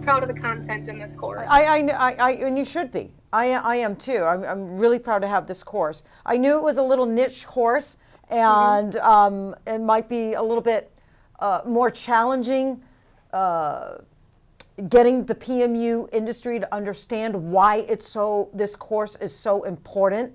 proud of the content in this course. And you should be. I am too. I'm really proud to have this course. I knew it was a little niche course, and it might be a little bit more challenging getting the PMU industry to understand why this course is so important.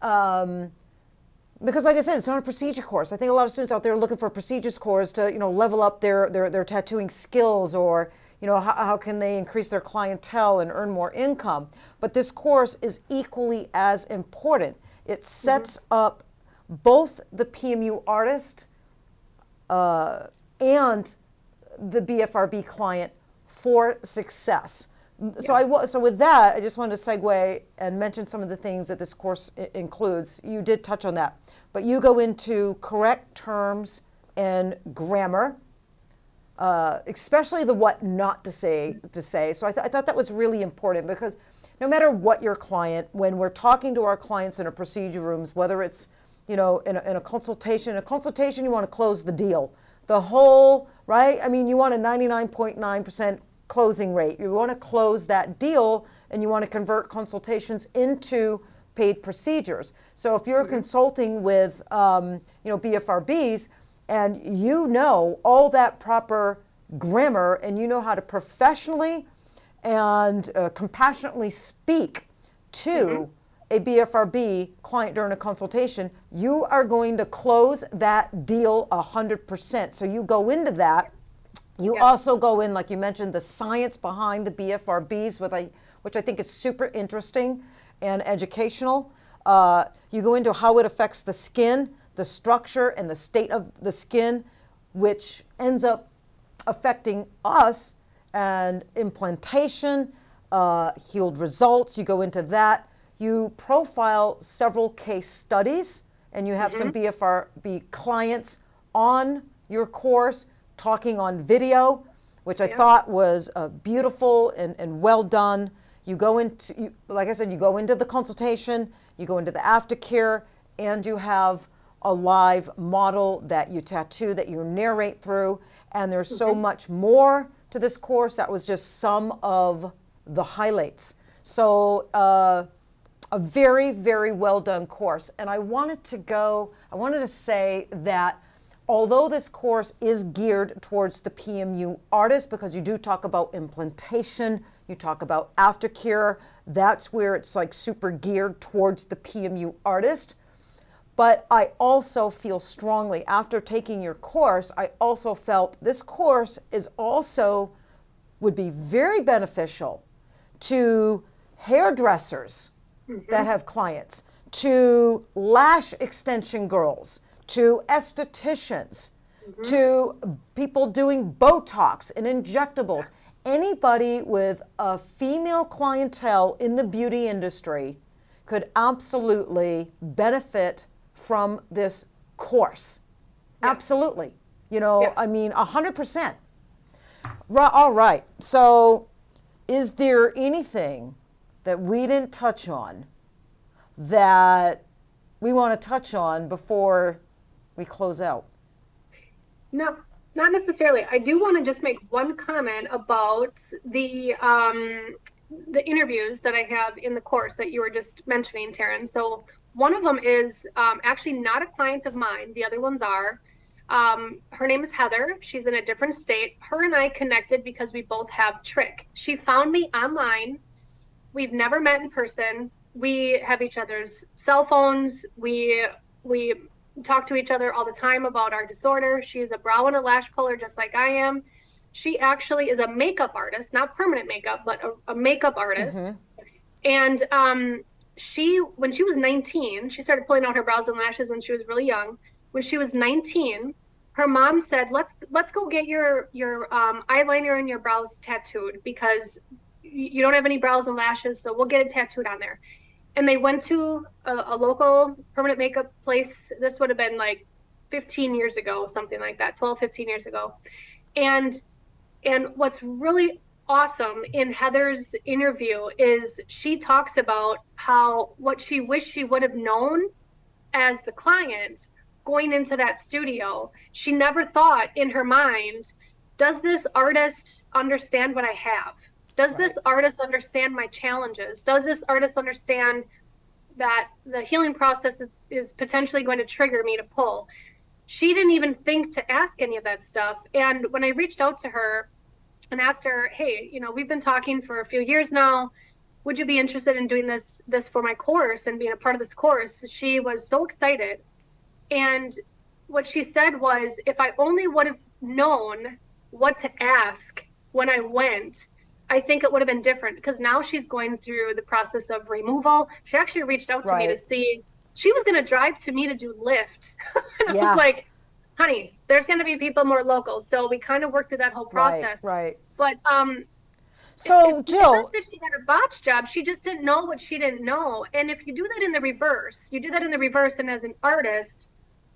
Because like I said, it's not a procedure course. I think a lot of students out there are looking for a procedures course to, level up their tattooing skills, or, how can they increase their clientele and earn more income. But this course is equally as important. It sets up both the PMU artist and the BFRB client for success. Yes. So with that, I just wanted to segue and mention some of the things that this course includes. You did touch on that, but you go into correct terms and grammar, especially the what not to say. So I thought that was really important, because no matter what your client, when we're talking to our clients in a procedure rooms, whether it's in a consultation, you want to close the deal, the whole, right? I mean, you want a 99.9% closing rate. You want to close that deal, and you want to convert consultations into paid procedures. So if you're consulting with BFRBs, and all that proper grammar, and you know how to professionally and compassionately speak to a BFRB client during a consultation, you are going to close that deal 100%. So you go into that. You also go in, like you mentioned, the science behind the BFRBs, which I think is super interesting and educational. You go into how it affects the skin, the structure and the state of the skin, which ends up affecting us, and implantation, healed results. You go into that. You profile several case studies, and you have some BFRB clients on your course talking on video, which I thought was beautiful and well done. You go into, like I said, you go into the consultation, you go into the aftercare, and you have a live model that you tattoo, that you narrate through. And there's so much more to this course. That was just some of the highlights. So a very, very well done course. And I wanted to say that although this course is geared towards the PMU artist, because you do talk about implantation, you talk about aftercare, that's where it's like super geared towards the PMU artist. But I also feel strongly, after taking your course, I also felt this course would be very beneficial to hairdressers that have clients, to lash extension girls, to estheticians, to people doing Botox and injectables. Anybody with a female clientele in the beauty industry could absolutely benefit from this course. Yes. Absolutely. Yes. I mean, 100%. All right. So is there anything that we didn't touch on that we want to touch on before we close out? No, not necessarily. I do want to just make one comment about the interviews that I have in the course that you were just mentioning, Taryn. So one of them is actually not a client of mine. The other ones are. Her name is Heather. She's in a different state. Her and I connected because we both have Trick. She found me online. We've never met in person. We have each other's cell phones. We talk to each other all the time about our disorder. She's a brow and a lash puller just like I am. She actually is a makeup artist, not permanent makeup, but a makeup artist. And when she was 19, she started pulling out her brows and lashes when she was really young. When she was 19, her mom said, let's go get your eyeliner and your brows tattooed, because you don't have any brows and lashes, so we'll get it tattooed on there. And they went to a local permanent makeup place. This would have been like 15 years ago, something like that, 12, 15 years ago. And what's really awesome in Heather's interview is she talks about what she wished she would have known as the client going into that studio. She never thought in her mind does this artist understand what I have? Does Right. this artist understand my challenges? Does this artist understand that the healing process is potentially going to trigger me to pull? She didn't even think to ask any of that stuff. And when I reached out to her and asked her, hey, we've been talking for a few years now. Would you be interested in doing this for my course and being a part of this course? She was so excited. And what she said was, if I only would have known what to ask when I went, I think it would have been different, because now she's going through the process of removal. She actually reached out to me to see, she was going to drive to me to do lift. And I was like, honey, there's going to be people more local. So we kind of worked through that whole process. Right. But so Jill, not that she got a botch job, she just didn't know what she didn't know. And if you do that in the reverse, and as an artist,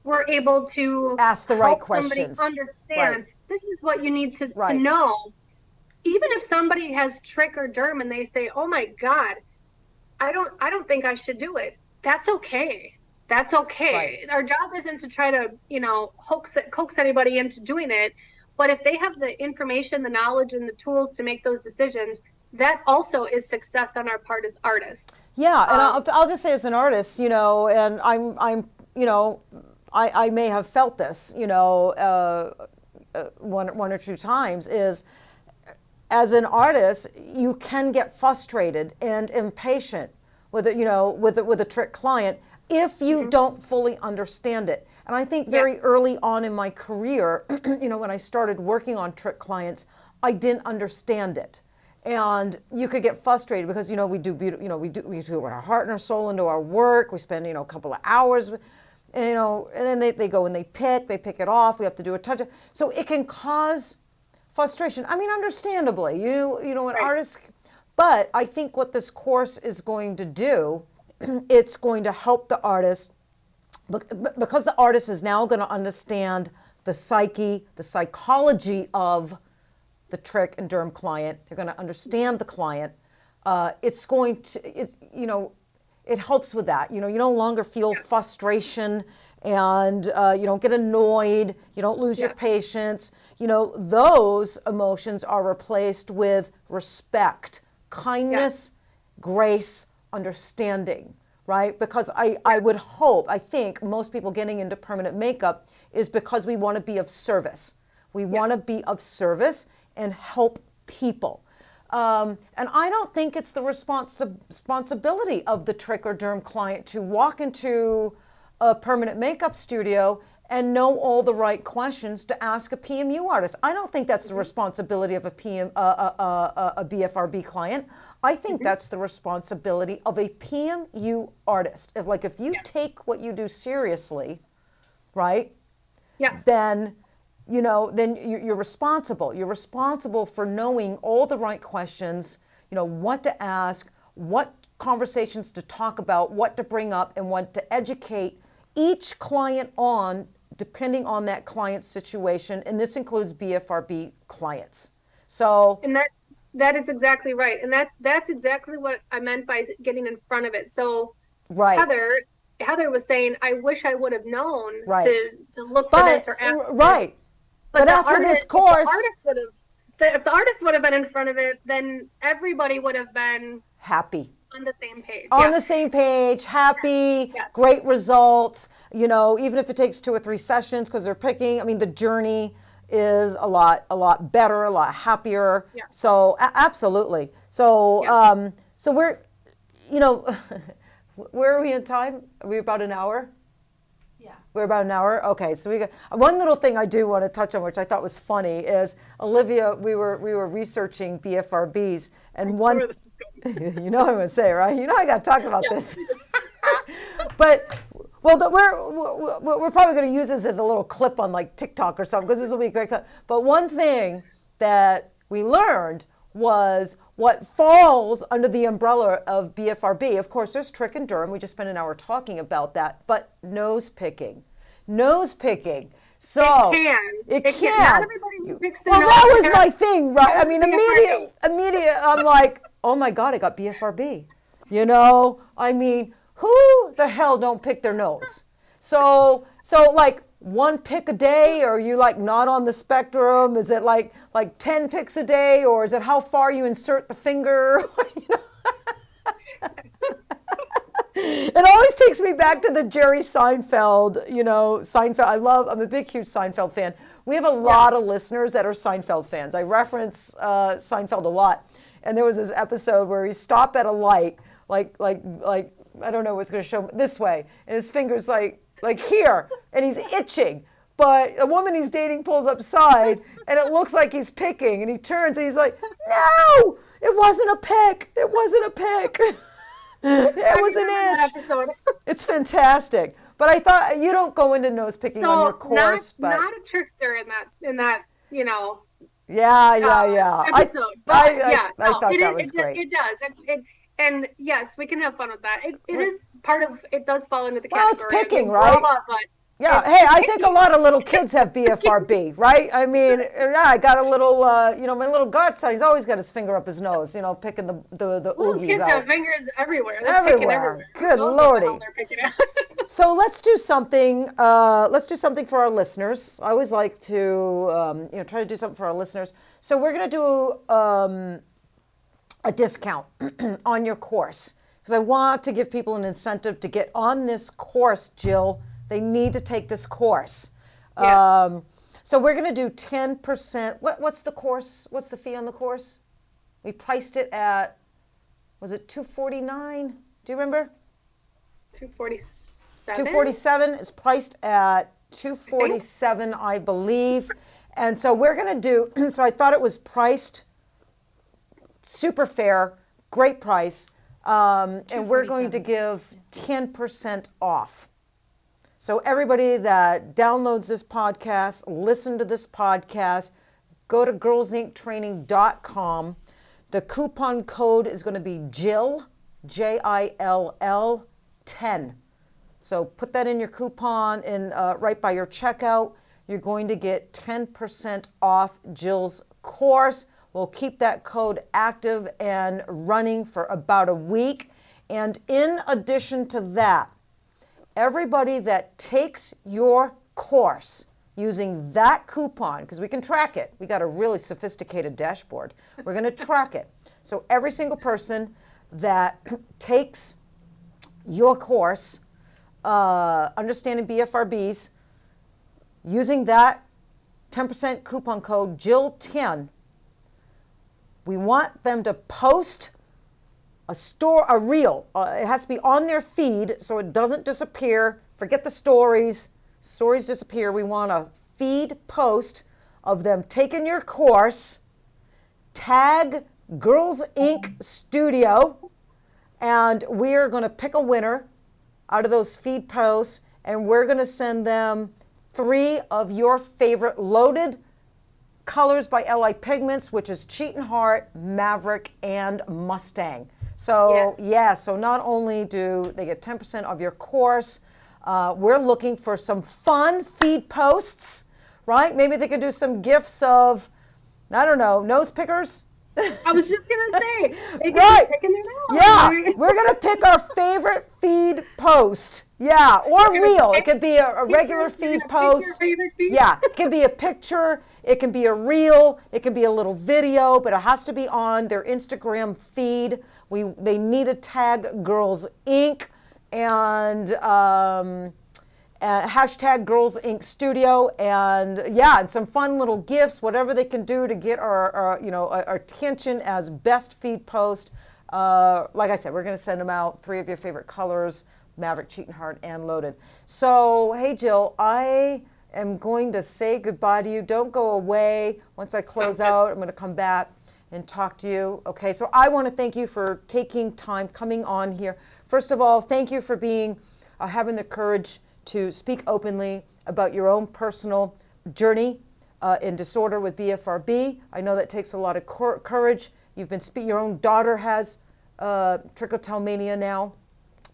we're able to ask the right questions, understand this is what you need to know. Even if somebody has trick or derm and they say, oh my God, I don't think I should do it. That's okay. That's okay. Our job isn't to try to, coax anybody into doing it. But if they have the information, the knowledge, and the tools to make those decisions, that also is success on our part as artists. Yeah, and I'll just say, as an artist, and I'm I may have felt this, one or two times, is as an artist, you can get frustrated and impatient with a trick client if you don't fully understand it. And I think very early on in my career, when I started working on trick clients, I didn't understand it. And you could get frustrated because, we do our heart and our soul into our work. We spend, a couple of hours, and then they go and they pick it off. We have to do a touch-up. So it can cause frustration. I mean, understandably, an artist, but I think what this course is going to do, it's going to help the artist, because the artist is now going to understand the psyche, the psychology of the trick and derm client. They're going to understand the client. It helps with that. You no longer feel frustration, and you don't get annoyed. You don't lose your patience. Those emotions are replaced with respect, kindness, grace, understanding. Right? Because I would hope, I think most people getting into permanent makeup is because we want to be of service. We want to be of service and help people. And I don't think it's the responsibility of the trick or derm client to walk into a permanent makeup studio and know all the right questions to ask a PMU artist. I don't think that's the responsibility of a BFRB client. I think that's the responsibility of a PMU artist. If you take what you do seriously, right? Yes. Then you're responsible. You're responsible for knowing all the right questions, what to ask, what conversations to talk about, what to bring up, and what to educate each client on, depending on that client's situation. And this includes BFRB clients. So, and that is exactly right. And that's exactly what I meant by getting in front of it. So Heather was saying, I wish I would have known to look for this or ask. Right. But after this course, if the artist would have been in front of it, then everybody would have been happy. On the same page. The same page, happy, great results. Even if it takes 2 or 3 sessions because they're picking. I mean, the journey is a lot better, a lot happier. Yeah. So absolutely. So so we're, where are we in time? Are we about an hour? Yeah. We're about an hour? Okay, so we got one little thing I do want to touch on, which I thought was funny, is Olivia, we were researching BFRBs, and one, you know what I'm going to say, right? I got to talk about this. But, we're probably going to use this as a little clip on like TikTok or something, because this will be a great clip. But one thing that we learned was what falls under the umbrella of BFRB. Of course, there's trick and derm. We just spent an hour talking about that. But nose picking. So it can. Not everybody picks their nose. That was my thing, right? I mean, immediate. I'm like, oh my God, I got BFRB. I mean, who the hell don't pick their nose? So like one pick a day, or are you like not on the spectrum? Is it like 10 picks a day, or is it how far you insert the finger? It always takes me back to the Jerry Seinfeld, Seinfeld. I'm a big, huge Seinfeld fan. We have a lot of listeners that are Seinfeld fans. I reference Seinfeld a lot. And there was this episode where he stopped at a light, like I don't know what's going to show this way, and his finger's like here, and he's itching. But a woman he's dating pulls up side, and it looks like he's picking, and he turns and he's like, "No, it wasn't a pick. It wasn't a pick. It was an itch." It's fantastic. But I thought you don't go into nose picking on your course, not a trickster in that Yeah. episode. I thought that was great. It does. And yes, we can have fun with that. It is part of, it does fall into the category. Well, it's picking, right? But yeah. Hey, I think a lot of little kids have BFRB, right? I mean, yeah, I got a little, my little godson, he's always got his finger up his nose, picking the oogies kids out. have fingers everywhere. They're picking everywhere. Good Lordy. So let's do something. Let's do something for our listeners. I always like to, try to do something for our listeners. So we're going to do a discount on your course, because I want to give people an incentive to get on this course, Jill. They need to take this course. Yeah. So we're going to do 10%. What's the course? What's the fee on the course? We priced it at, was it $249? Do you remember? $247. $247 is priced at $247, I believe. And so we're going to do, so I thought it was priced super fair, great price. And we're going to give 10% off. So everybody that downloads this podcast, listen to this podcast, go to girlzinctraining.com. The coupon code is going to be Jill, Jill, 10. So put that in your coupon and right by your checkout. You're going to get 10% off Jill's course. We'll keep that code active and running for about a week. And in addition to that, everybody that takes your course using that coupon, because we can track it. We got a really sophisticated dashboard. We're going to track it. So every single person that takes your course, Understanding BFRBs, using that 10% coupon code Jill10, we want them to post a reel. It has to be on their feed so it doesn't disappear. Forget the stories. Stories disappear. We want a feed post of them taking your course. Tag Girlz Inc. Studio. And we're going to pick a winner out of those feed posts. And we're going to send them 3 of your favorite loaded colors by LI Pigments, which is Cheatin' Heart, Maverick, and Mustang. So so not only do they get 10% of your course, we're looking for some fun feed posts, right? Maybe they could do some gifts of, I don't know, nose pickers. I was just going to say, they could right. be picking their nose. Yeah, we're going to pick our favorite feed post. Yeah, or reel. It could be a regular feed post. Yeah, it can be a picture. It can be a reel. It can be a little video, but it has to be on their Instagram feed. They need to tag Girlz Inc. and hashtag Girlz Inc. Studio, and some fun little gifts, whatever they can do to get our attention as best feed post. Like I said, we're going to send them out 3 of your favorite colors: Maverick, Cheatin' Heart, and Loaded. So, hey Jill, I am going to say goodbye to you. Don't go away. Once I close out, I'm going to come back and talk to you. Okay, so I want to thank you for taking time, coming on here. First of all, thank you for having the courage to speak openly about your own personal journey in disorder with BFRB. I know that takes a lot of courage. You've been your own daughter has trichotillomania now.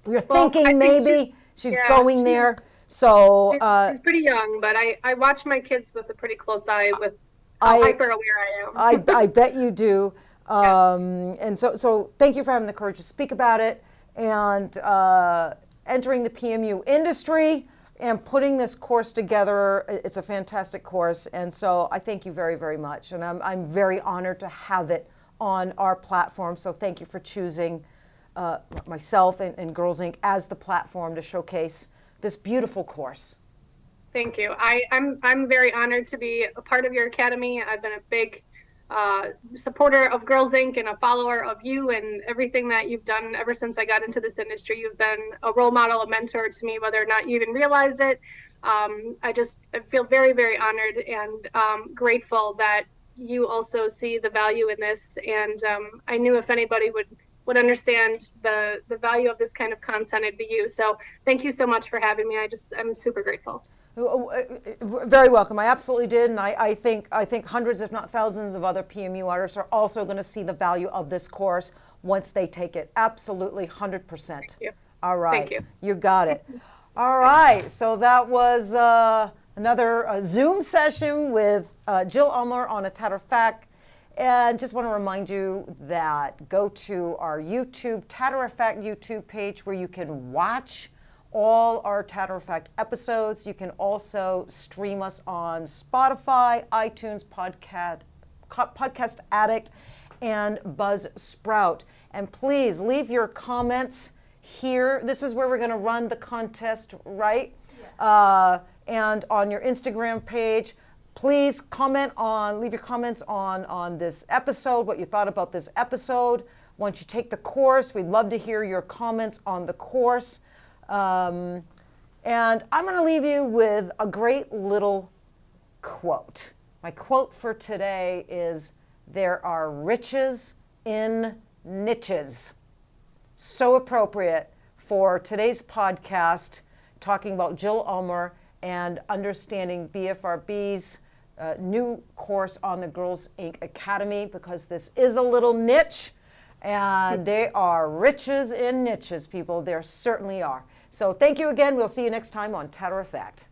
You're thinking maybe she's going there. So she's pretty young, but I watch my kids with a pretty close eye with how hyper aware I am. I bet you do. And so thank you for having the courage to speak about it and entering the PMU industry. am putting this course together. It's a fantastic course, and so I thank you very, very much. And I'm very honored to have it on our platform. So thank you for choosing myself and Girlz Inc. as the platform to showcase this beautiful course. Thank you. I'm very honored to be a part of your academy. I've been a big supporter of Girlz Inc. and a follower of you and everything that you've done ever since I got into this industry. You've been a role model, a mentor to me, whether or not you even realized it. I feel very, very honored and grateful that you also see the value in this. And I knew if anybody would understand the value of this kind of content, it'd be you. So thank you so much for having me. I'm super grateful. Very welcome. I absolutely did, and I think hundreds, if not thousands, of other PMU artists are also going to see the value of this course once they take it. Absolutely, 100%. Thank you. All right. Thank you. You got it. All right. So that was another Zoom session with Jill Ulmer on a Tatter-a-fact. And just want to remind you that go to our YouTube, Tatter-a-fact YouTube page, where you can watch all our Tatter-a-fact episodes. You can also stream us on Spotify, iTunes, Podcast Addict, and Buzzsprout. And please leave your comments here. This is where we're going to run the contest, right? Yeah. And on your Instagram page, please leave your comments on this episode, what you thought about this episode. Once you take the course, we'd love to hear your comments on the course. And I'm going to leave you with a great little quote. My quote for today is, "There are riches in niches." So appropriate for today's podcast, talking about Jill Ulmer and understanding BFRBs' new course on the Girlz Inc. Academy, because this is a little niche, and they are riches in niches, people. There certainly are. So thank you again. We'll see you next time on Tatter-a-fact.